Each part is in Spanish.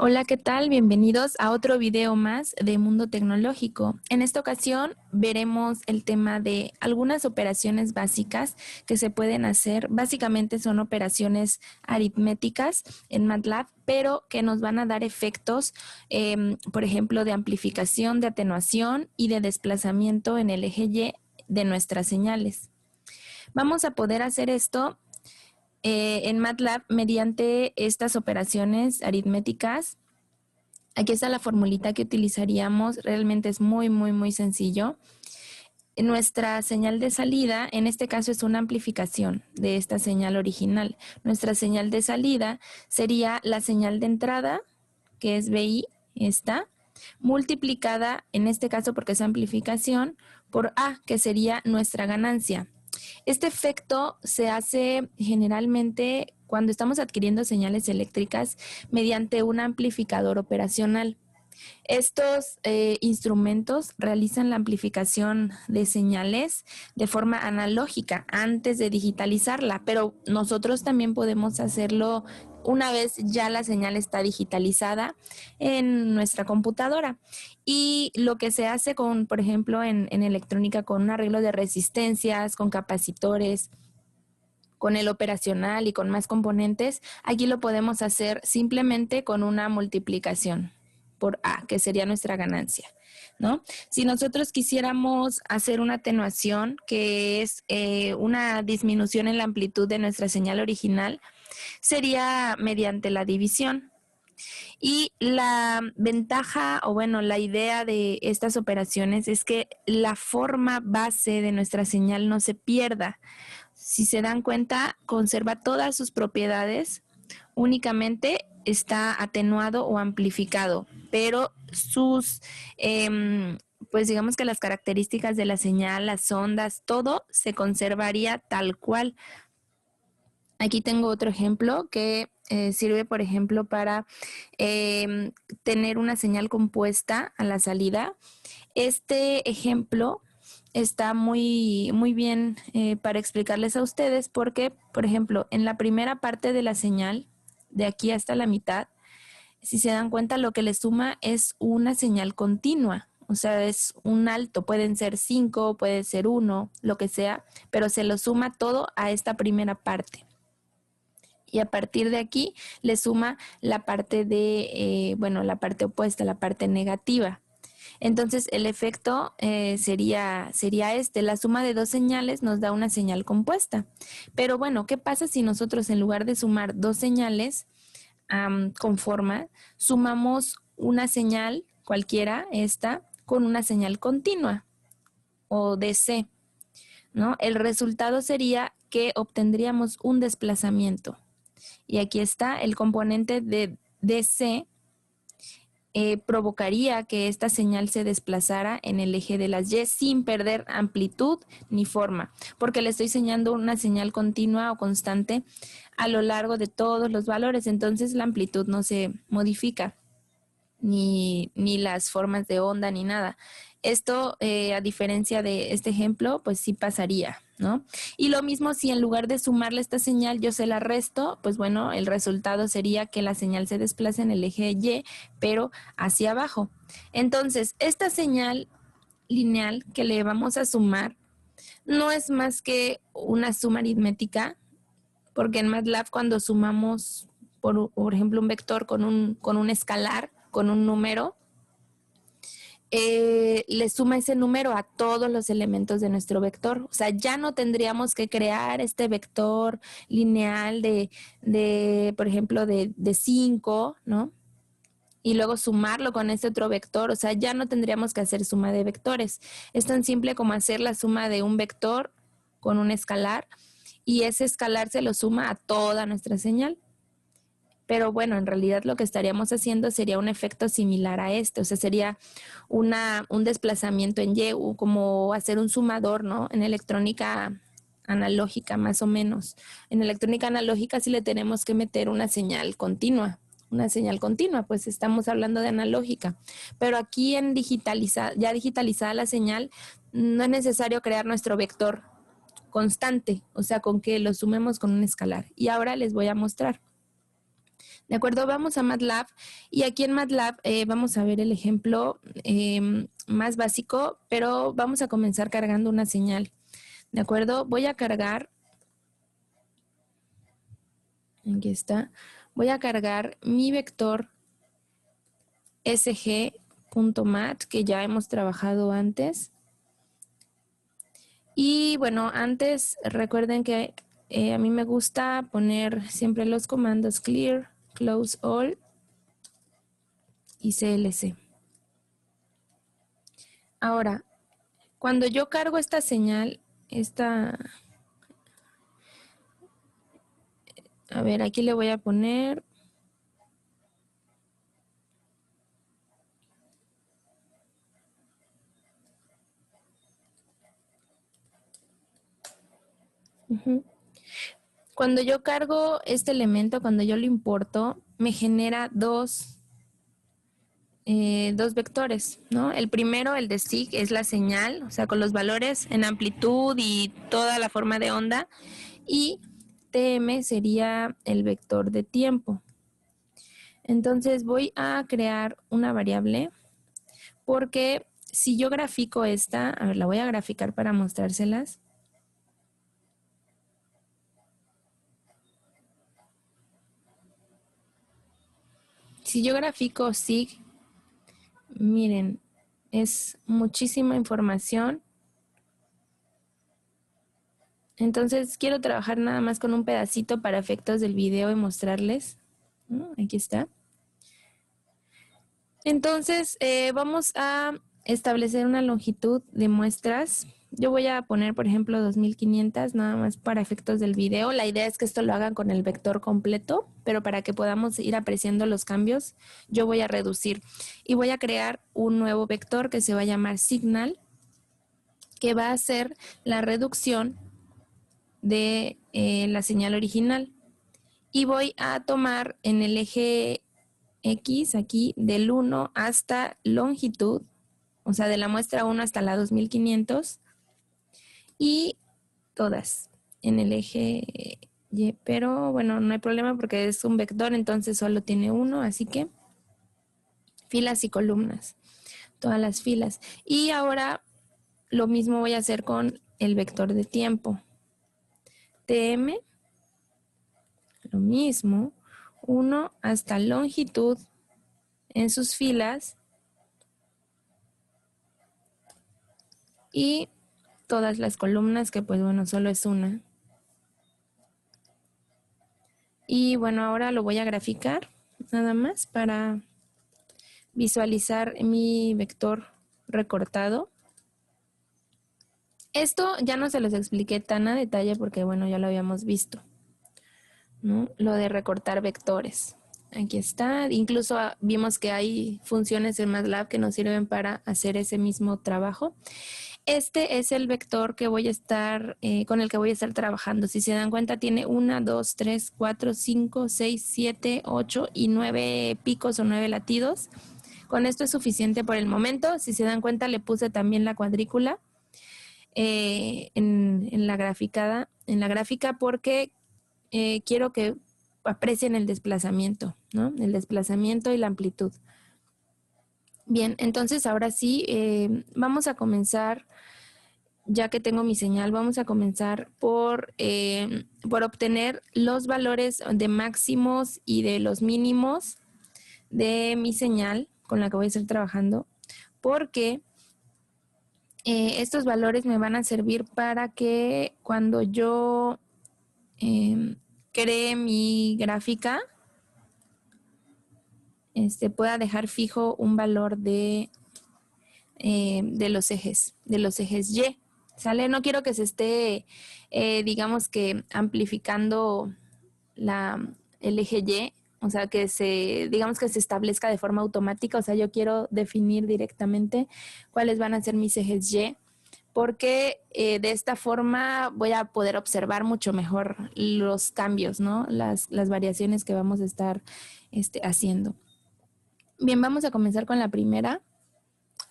Hola, ¿qué tal? Bienvenidos a otro video más de Mundo Tecnológico. En esta ocasión veremos el tema de algunas operaciones básicas que se pueden hacer. Básicamente son operaciones aritméticas en MATLAB, pero que nos van a dar efectos, por ejemplo, de amplificación, de atenuación y de desplazamiento en el eje Y de nuestras señales. Vamos a poder hacer esto en MATLAB mediante estas operaciones aritméticas. Aquí está la formulita que utilizaríamos, realmente es muy sencillo. Nuestra señal de salida, en este caso es una amplificación de esta señal original. Nuestra señal de salida sería la señal de entrada, que es BI, esta, multiplicada, en este caso porque es amplificación, por A, que sería nuestra ganancia. Este efecto se hace generalmente cuando estamos adquiriendo señales eléctricas mediante un amplificador operacional. Estos instrumentos realizan la amplificación de señales de forma analógica antes de digitalizarla, pero nosotros también podemos hacerlo una vez ya la señal está digitalizada en nuestra computadora. Y lo que se hace con, por ejemplo, en electrónica, con un arreglo de resistencias, con capacitores, con el operacional y con más componentes, aquí lo podemos hacer simplemente con una multiplicación por A, que sería nuestra ganancia, ¿no? Si nosotros quisiéramos hacer una atenuación, que es una disminución en la amplitud de nuestra señal original, sería mediante la división. Y la ventaja, o bueno, la idea de estas operaciones es que la forma base de nuestra señal no se pierda. Si se dan cuenta, conserva todas sus propiedades, únicamente está atenuado o amplificado, pero sus, pues digamos que las características de la señal, las ondas, todo se conservaría tal cual. Aquí tengo otro ejemplo que sirve, por ejemplo, para tener una señal compuesta a la salida. Este ejemplo está muy bien para explicarles a ustedes porque, por ejemplo, en la primera parte de la señal, de aquí hasta la mitad, si se dan cuenta, lo que le suma es una señal continua. O sea, es un alto, pueden ser 5, puede ser 1, lo que sea, pero se lo suma todo a esta primera parte. Y a partir de aquí le suma la parte de, la parte opuesta, la parte negativa. Entonces el efecto sería este, la suma de dos señales nos da una señal compuesta. Pero bueno, ¿qué pasa si nosotros en lugar de sumar dos señales con forma, sumamos una señal cualquiera, esta, con una señal continua o DC, ¿no? El resultado sería que obtendríamos un desplazamiento. Y aquí está el componente de DC. Provocaría que esta señal se desplazara en el eje de las Y sin perder amplitud ni forma, porque le estoy enseñando una señal continua o constante a lo largo de todos los valores, entonces la amplitud no se modifica, ni las formas de onda, ni nada. Esto, a diferencia de este ejemplo, pues sí pasaría, ¿no? Y lo mismo si en lugar de sumarle esta señal yo se la resto, pues bueno, el resultado sería que la señal se desplaza en el eje Y, pero hacia abajo. Entonces, esta señal lineal que le vamos a sumar no es más que una suma aritmética, porque en MATLAB cuando sumamos, por ejemplo, un vector con un escalar, con un número, le suma ese número a todos los elementos de nuestro vector. O sea, ya no tendríamos que crear este vector lineal de por ejemplo, de 5, ¿no? Y luego sumarlo con este otro vector. O sea, ya no tendríamos que hacer suma de vectores. Es tan simple como hacer la suma de un vector con un escalar y ese escalar se lo suma a toda nuestra señal. Pero bueno, en realidad lo que estaríamos haciendo sería un efecto similar a este, o sea, sería un desplazamiento en Y, como hacer un sumador, ¿no? En electrónica analógica, más o menos. En electrónica analógica sí le tenemos que meter una señal continua, pues estamos hablando de analógica. Pero aquí en ya digitalizada la señal, no es necesario crear nuestro vector constante, o sea, con que lo sumemos con un escalar. Y ahora les voy a mostrar. De acuerdo, vamos a MATLAB y aquí en MATLAB vamos a ver el ejemplo más básico, pero vamos a comenzar cargando una señal. De acuerdo, voy a cargar, aquí está, voy a cargar mi vector sg.mat que ya hemos trabajado antes. Y bueno, antes recuerden que a mí me gusta poner siempre los comandos clear, close all y clc. Ahora, cuando yo cargo esta señal, a ver, aquí le voy a poner cuando yo cargo este elemento, cuando yo lo importo, me genera dos vectores, ¿no? El primero, el de sig, es la señal, o sea, con los valores en amplitud y toda la forma de onda, y tm sería el vector de tiempo. Entonces voy a crear una variable porque si yo grafico esta, a ver, la voy a graficar para mostrárselas. Si yo grafico sig, miren, es muchísima información. Entonces quiero trabajar nada más con un pedacito para efectos del video y mostrarles. Aquí está. Entonces vamos a establecer una longitud de muestras. Yo voy a poner, por ejemplo, 2500 nada más para efectos del video. La idea es que esto lo hagan con el vector completo, pero para que podamos ir apreciando los cambios, yo voy a reducir. Y voy a crear un nuevo vector que se va a llamar signal, que va a ser la reducción de la señal original. Y voy a tomar en el eje X aquí del 1 hasta longitud, o sea, de la muestra 1 hasta la 2500 y todas en el eje Y, pero bueno, no hay problema porque es un vector, entonces solo tiene uno, así que filas y columnas, todas las filas. Y ahora lo mismo voy a hacer con el vector de tiempo. TM, lo mismo, 1 hasta longitud en sus filas y todas las columnas, que pues bueno, solo es una. Y bueno, ahora lo voy a graficar nada más para visualizar mi vector recortado. Esto ya no se los expliqué tan a detalle porque bueno, ya lo habíamos visto, ¿no? Lo de recortar vectores. Aquí está. Incluso vimos que hay funciones en MATLAB que nos sirven para hacer ese mismo trabajo. Este es el vector que voy a estar, con el que voy a estar trabajando. Si se dan cuenta, tiene 1, 2, 3, 4, 5, 6, 7, 8 y 9 picos o 9 latidos. Con esto es suficiente por el momento. Si se dan cuenta, le puse también la cuadrícula en la gráfica porque quiero que aprecien el desplazamiento, ¿no? El desplazamiento y la amplitud. Bien, entonces ahora sí, vamos a comenzar. Ya que tengo mi señal, vamos a comenzar por obtener los valores de máximos y de los mínimos de mi señal con la que voy a estar trabajando, porque estos valores me van a servir para que cuando yo cree mi gráfica, pueda dejar fijo un valor de los ejes Y. ¿Sale? No quiero que se esté, digamos que amplificando el eje Y, o sea, digamos que se establezca de forma automática, o sea, yo quiero definir directamente cuáles van a ser mis ejes Y, porque de esta forma voy a poder observar mucho mejor los cambios, ¿no? Las variaciones que vamos a estar haciendo. Bien, vamos a comenzar con la primera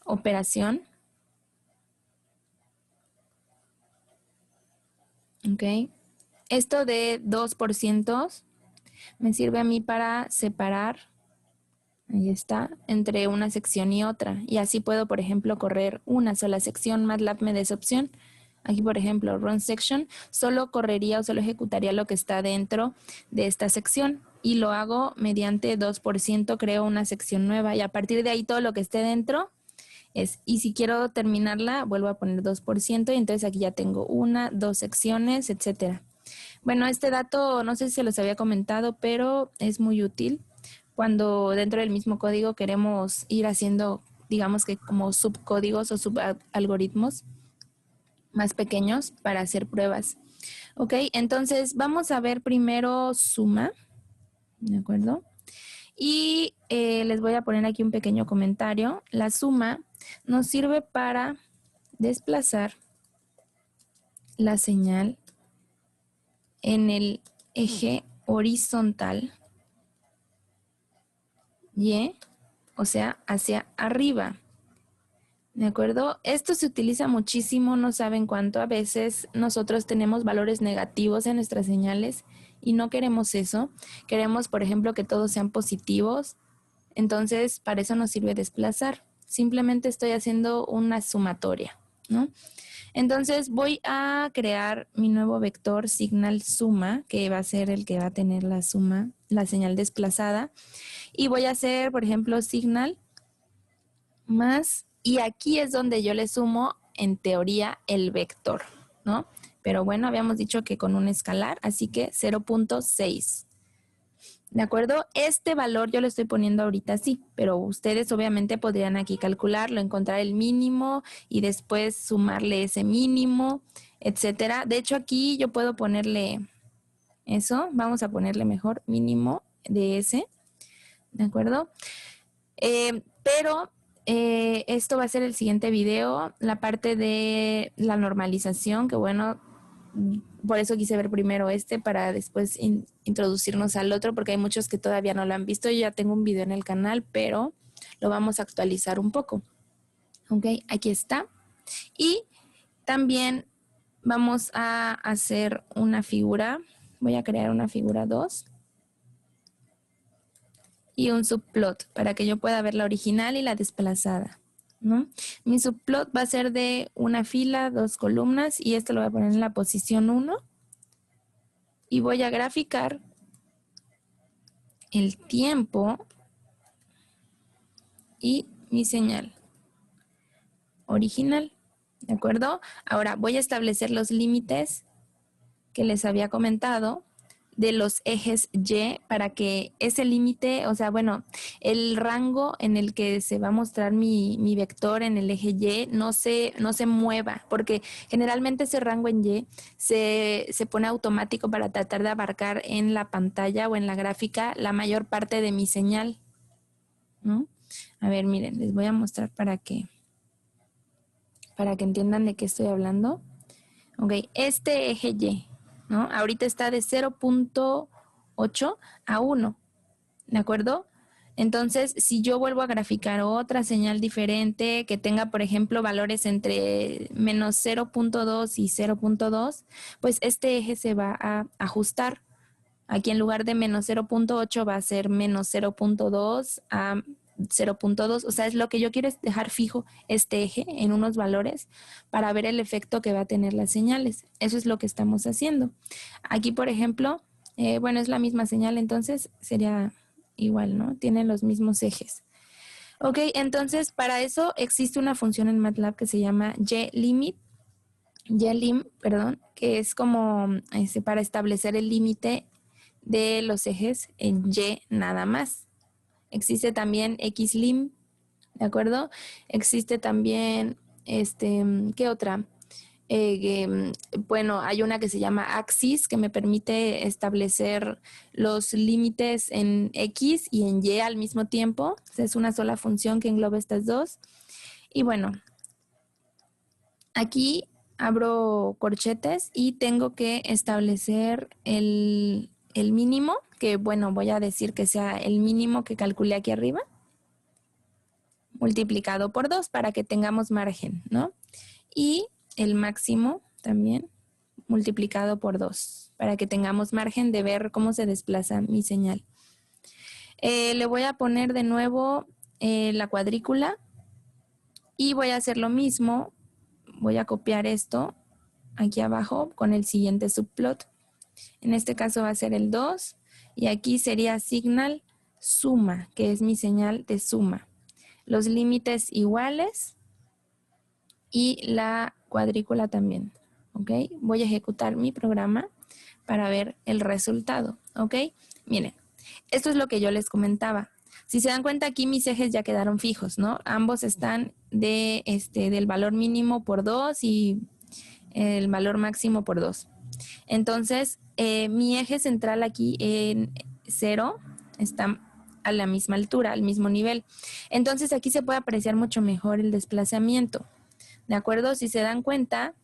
operación. Ok. Esto de 2%, Me sirve a mí para separar, ahí está, entre una sección y otra. Y así puedo, por ejemplo, correr una sola sección. MATLAB me da esa opción. Aquí, por ejemplo, run section, solo correría o solo ejecutaría lo que está dentro de esta sección. Y lo hago mediante 2%, creo una sección nueva. Y a partir de ahí todo lo que esté dentro y si quiero terminarla, vuelvo a poner 2%. Y entonces aquí ya tengo una, dos secciones, etcétera. Bueno, este dato no sé si se los había comentado, pero es muy útil cuando dentro del mismo código queremos ir haciendo, digamos que como subcódigos o subalgoritmos más pequeños para hacer pruebas. Ok, entonces vamos a ver primero suma, ¿de acuerdo? Y les voy a poner aquí un pequeño comentario. La suma nos sirve para desplazar la señal en el eje horizontal Y, o sea, hacia arriba. ¿De acuerdo? Esto se utiliza muchísimo, no saben cuánto. A veces nosotros tenemos valores negativos en nuestras señales y no queremos eso. Queremos, por ejemplo, que todos sean positivos. Entonces, para eso nos sirve desplazar. Simplemente estoy haciendo una sumatoria, ¿no? Entonces, voy a crear mi nuevo vector signal suma, que va a ser el que va a tener la suma, la señal desplazada. Y voy a hacer, por ejemplo, signal más, y aquí es donde yo le sumo, en teoría, el vector, ¿no? Pero bueno, habíamos dicho que con un escalar, así que 0.6. ¿De acuerdo? Este valor yo lo estoy poniendo ahorita así, pero ustedes obviamente podrían aquí calcularlo, encontrar el mínimo y después sumarle ese mínimo, etcétera. De hecho, aquí yo puedo ponerle eso, vamos a ponerle mejor mínimo de ese, ¿de acuerdo? Pero esto va a ser el siguiente video, la parte de la normalización, que bueno, por eso quise ver primero para después introducirnos al otro, porque hay muchos que todavía no lo han visto. Yo ya tengo un video en el canal, pero lo vamos a actualizar un poco. Ok, aquí está. Y también vamos a hacer una figura. Voy a crear una figura 2. Y un subplot para que yo pueda ver la original y la desplazada, ¿no? Mi subplot va a ser de una fila, 2 columnas, y esto lo voy a poner en la posición 1 y voy a graficar el tiempo y mi señal original, ¿de acuerdo? Ahora voy a establecer los límites que les había comentado de los ejes Y para que ese límite, o sea, bueno, el rango en el que se va a mostrar mi vector en el eje Y no se mueva, porque generalmente ese rango en Y se pone automático para tratar de abarcar en la pantalla o en la gráfica la mayor parte de mi señal, ¿no? A ver, miren, les voy a mostrar para que entiendan de qué estoy hablando. Ok, este eje Y, ¿no? Ahorita está de 0.8 a 1, ¿de acuerdo? Entonces, si yo vuelvo a graficar otra señal diferente que tenga, por ejemplo, valores entre menos 0.2 y 0.2, pues este eje se va a ajustar. Aquí en lugar de menos 0.8 va a ser menos 0.2 a 0.2, o sea, es lo que yo quiero es dejar fijo este eje en unos valores para ver el efecto que va a tener las señales. Eso es lo que estamos haciendo. Aquí, por ejemplo, bueno, es la misma señal, entonces sería igual, ¿no? Tienen los mismos ejes. Ok, entonces para eso existe una función en MATLAB que se llama YLIM, perdón, que es como para establecer el límite de los ejes en Y nada más. Existe también XLIM, ¿de acuerdo? Existe también, ¿qué otra? Bueno, hay una que se llama Axis, que me permite establecer los límites en X y en Y al mismo tiempo. O sea, es una sola función que engloba estas dos. Y bueno, aquí abro corchetes y tengo que establecer el mínimo, que bueno, voy a decir que sea el mínimo que calculé aquí arriba, multiplicado por 2 para que tengamos margen, ¿no? Y el máximo también multiplicado por 2 para que tengamos margen de ver cómo se desplaza mi señal. Le voy a poner de nuevo la cuadrícula y voy a hacer lo mismo. Voy a copiar esto aquí abajo con el siguiente subplot. En este caso va a ser el 2 y aquí sería signal suma, que es mi señal de suma. Los límites iguales y la cuadrícula también. ¿Ok? Voy a ejecutar mi programa para ver el resultado. ¿Ok? Miren, esto es lo que yo les comentaba. Si se dan cuenta, aquí mis ejes ya quedaron fijos, ¿no? Ambos están del valor mínimo por 2 y el valor máximo por 2. Entonces, mi eje central aquí en 0 está a la misma altura, al mismo nivel. Entonces, aquí se puede apreciar mucho mejor el desplazamiento. ¿De acuerdo? Si se dan cuenta,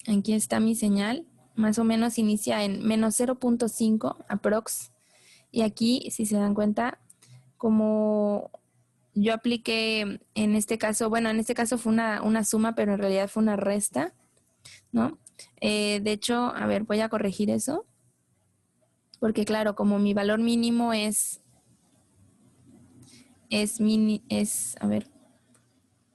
aquí está mi señal. Más o menos inicia en menos 0.5 aprox. Y aquí, si se dan cuenta, como yo apliqué en este caso, bueno, en este caso fue una suma, pero en realidad fue una resta, ¿no? De hecho, a ver, voy a corregir eso. Porque claro, como mi valor mínimo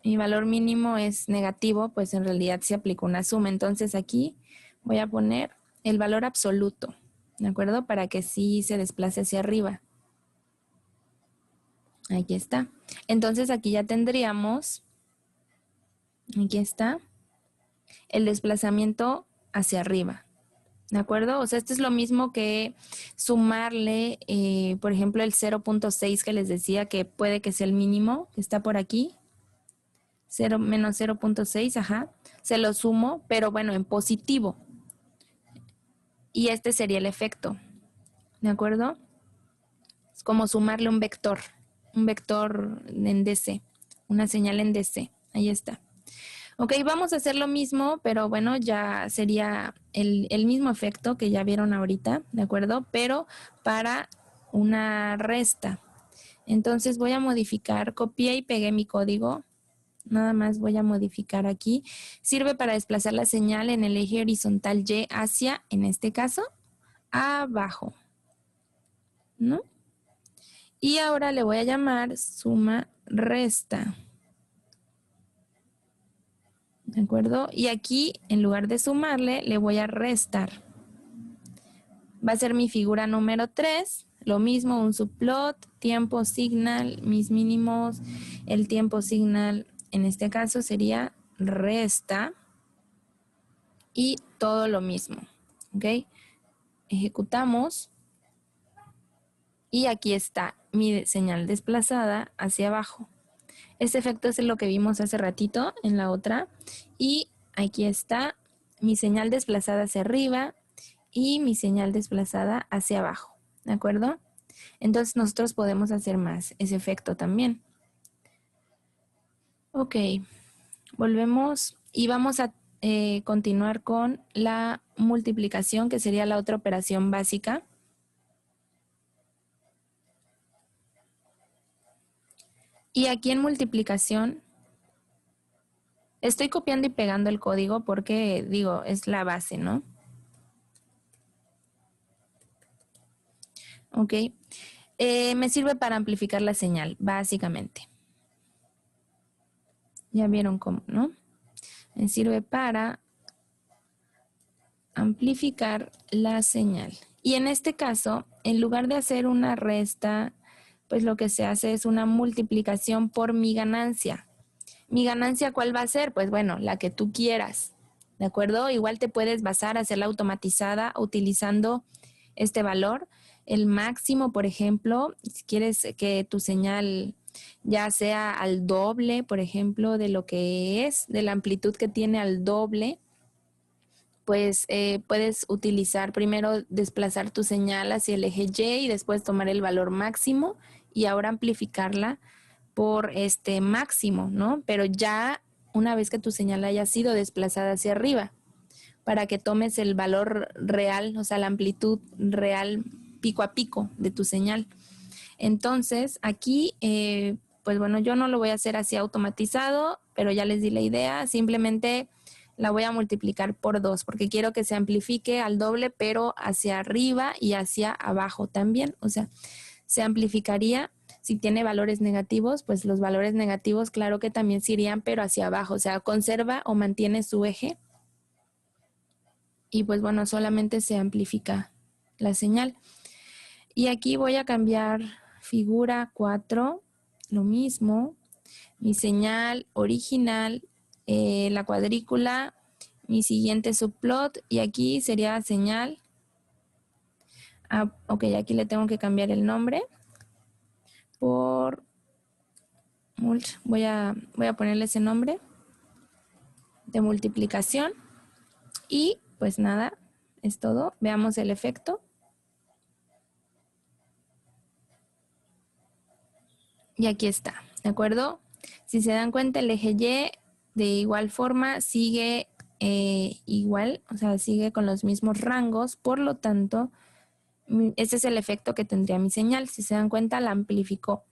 mi valor mínimo es negativo, pues en realidad se aplica una suma. Entonces aquí voy a poner el valor absoluto, ¿de acuerdo? Para que sí se desplace hacia arriba. Aquí está. Entonces aquí ya tendríamos, aquí está, el desplazamiento hacia arriba. ¿De acuerdo? O sea, esto es lo mismo que sumarle, por ejemplo, el 0.6 que les decía que puede que sea el mínimo, que está por aquí. 0 menos 0.6, ajá. Se lo sumo, pero bueno, en positivo. Y este sería el efecto. ¿De acuerdo? Es como sumarle un vector en DC, una señal en DC. Ahí está. Ok, vamos a hacer lo mismo, pero bueno, ya sería el mismo efecto que ya vieron ahorita, ¿de acuerdo? Pero para una resta. Entonces voy a modificar, copié y pegué mi código. Nada más voy a modificar aquí. Sirve para desplazar la señal en el eje horizontal Y hacia, en este caso, abajo, ¿no? Y ahora le voy a llamar suma resta. ¿De acuerdo? Y aquí, en lugar de sumarle, le voy a restar. Va a ser mi figura número 3. Lo mismo, un subplot, tiempo signal, mis mínimos. El tiempo signal, en este caso, sería resta. Y todo lo mismo. ¿Ok? Ejecutamos. Y aquí está mi señal desplazada hacia abajo. Este efecto es lo que vimos hace ratito en la otra. Y aquí está mi señal desplazada hacia arriba y mi señal desplazada hacia abajo. ¿De acuerdo? Entonces nosotros podemos hacer más ese efecto también. Ok, volvemos y vamos a continuar con la multiplicación, que sería la otra operación básica. Y aquí en multiplicación estoy copiando y pegando el código porque, digo, es la base, ¿no? Ok. Me sirve para amplificar la señal, básicamente. Ya vieron cómo, ¿no? Me sirve para amplificar la señal. Y en este caso, en lugar de hacer una resta, pues lo que se hace es una multiplicación por mi ganancia. ¿Mi ganancia cuál va a ser? Pues bueno, la que tú quieras, ¿de acuerdo? Igual te puedes basar, hacerla automatizada utilizando este valor. El máximo, por ejemplo, si quieres que tu señal ya sea al doble, por ejemplo, de lo que es, de la amplitud que tiene al doble, pues puedes utilizar primero desplazar tu señal hacia el eje Y y después tomar el valor máximo y ahora amplificarla por este máximo, ¿no? Pero ya una vez que tu señal haya sido desplazada hacia arriba, para que tomes el valor real, o sea, la amplitud real pico a pico de tu señal. Entonces, aquí, pues bueno, yo no lo voy a hacer así automatizado, pero ya les di la idea. Simplemente la voy a multiplicar por 2 porque quiero que se amplifique al doble, pero hacia arriba y hacia abajo también. O sea, se amplificaría. Si tiene valores negativos, pues los valores negativos claro que también se irían, pero hacia abajo. O sea, conserva o mantiene su eje. Y pues bueno, solamente se amplifica la señal. Y aquí voy a cambiar figura 4, lo mismo. Mi señal original, la cuadrícula, mi siguiente subplot, y aquí sería señal. Ok, aquí le tengo que cambiar el nombre por voy a ponerle ese nombre de multiplicación. Y pues nada, es todo. Veamos el efecto. Y aquí está, ¿de acuerdo? Si se dan cuenta, el eje Y de igual forma sigue igual, o sea, sigue con los mismos rangos, por lo tanto, ese es el efecto que tendría mi señal. Si se dan cuenta, la amplificó.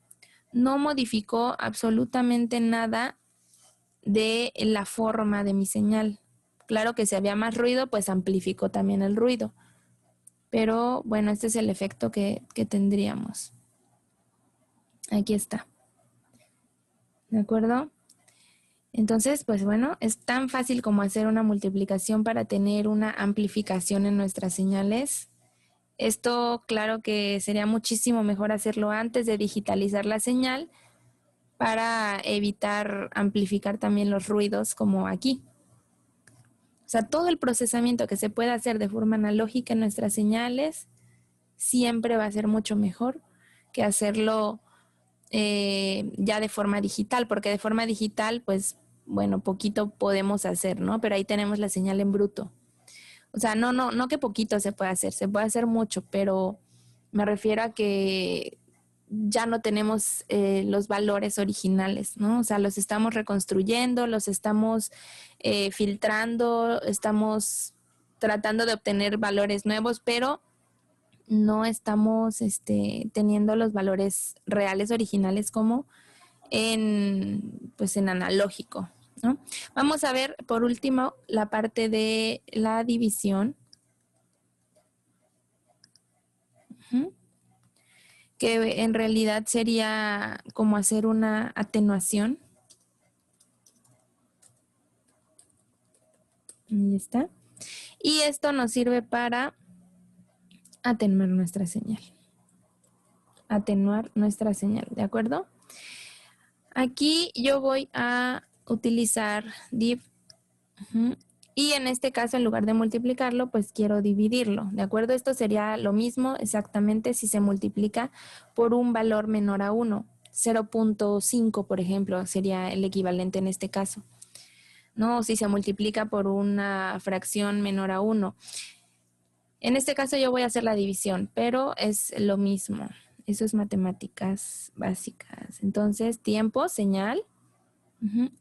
No modificó absolutamente nada de la forma de mi señal. Claro que si había más ruido, pues amplificó también el ruido. Pero bueno, este es el efecto que tendríamos. Aquí está. ¿De acuerdo? Entonces, pues bueno, es tan fácil como hacer una multiplicación para tener una amplificación en nuestras señales. Esto, claro que sería muchísimo mejor hacerlo antes de digitalizar la señal para evitar amplificar también los ruidos como aquí. O sea, todo el procesamiento que se puede hacer de forma analógica en nuestras señales siempre va a ser mucho mejor que hacerlo ya de forma digital, porque de forma digital, pues, bueno, poquito podemos hacer, ¿no? Pero ahí tenemos la señal en bruto. O sea, no que poquito se puede hacer mucho, pero me refiero a que ya no tenemos los valores originales, ¿no? O sea, los estamos reconstruyendo, los estamos filtrando, estamos tratando de obtener valores nuevos, pero no estamos teniendo los valores reales originales como pues en analógico, ¿no? Vamos a ver por último la parte de la división. Que en realidad sería como hacer una atenuación. Ahí está. Y esto nos sirve para atenuar nuestra señal. Atenuar nuestra señal, ¿de acuerdo? Aquí yo voy a utilizar div. Y en este caso, en lugar de multiplicarlo, pues quiero dividirlo, ¿de acuerdo? Esto sería lo mismo exactamente si se multiplica por un valor menor a 1. 0.5, por ejemplo, sería el equivalente en este caso, ¿no? O si se multiplica por una fracción menor a 1. En este caso yo voy a hacer la división, pero es lo mismo. Eso es matemáticas básicas. Entonces, tiempo, señal.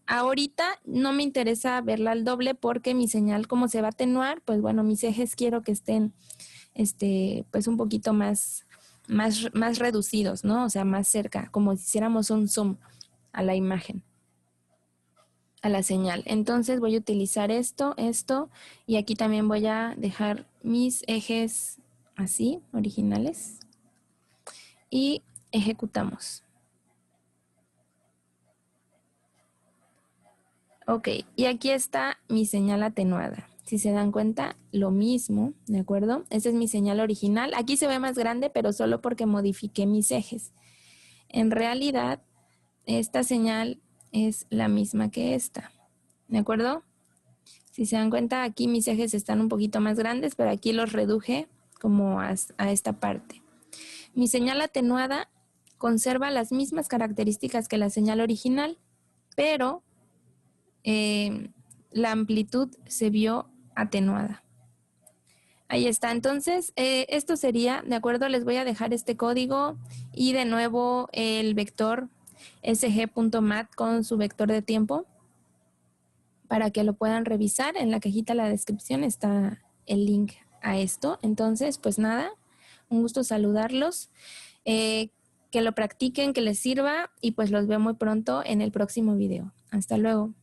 Ahorita no me interesa verla al doble porque mi señal, como se va a atenuar, pues bueno, mis ejes quiero que estén pues un poquito más reducidos, ¿no? O sea, más cerca, como si hiciéramos un zoom a la imagen, a la señal. Entonces voy a utilizar esto, y aquí también voy a dejar mis ejes así, originales, y ejecutamos. Ok, y aquí está mi señal atenuada. Si se dan cuenta, lo mismo, ¿de acuerdo? Esta es mi señal original. Aquí se ve más grande, pero solo porque modifiqué mis ejes. En realidad, esta señal es la misma que esta, ¿de acuerdo? Si se dan cuenta, aquí mis ejes están un poquito más grandes, pero aquí los reduje como a esta parte. Mi señal atenuada conserva las mismas características que la señal original, pero la amplitud se vio atenuada. Ahí está. Entonces, esto sería, ¿de acuerdo? Les voy a dejar este código y de nuevo el vector sg.mat con su vector de tiempo para que lo puedan revisar. En la cajita de la descripción está el link a esto. Entonces, pues nada, un gusto saludarlos, que lo practiquen, que les sirva y pues los veo muy pronto en el próximo video. Hasta luego.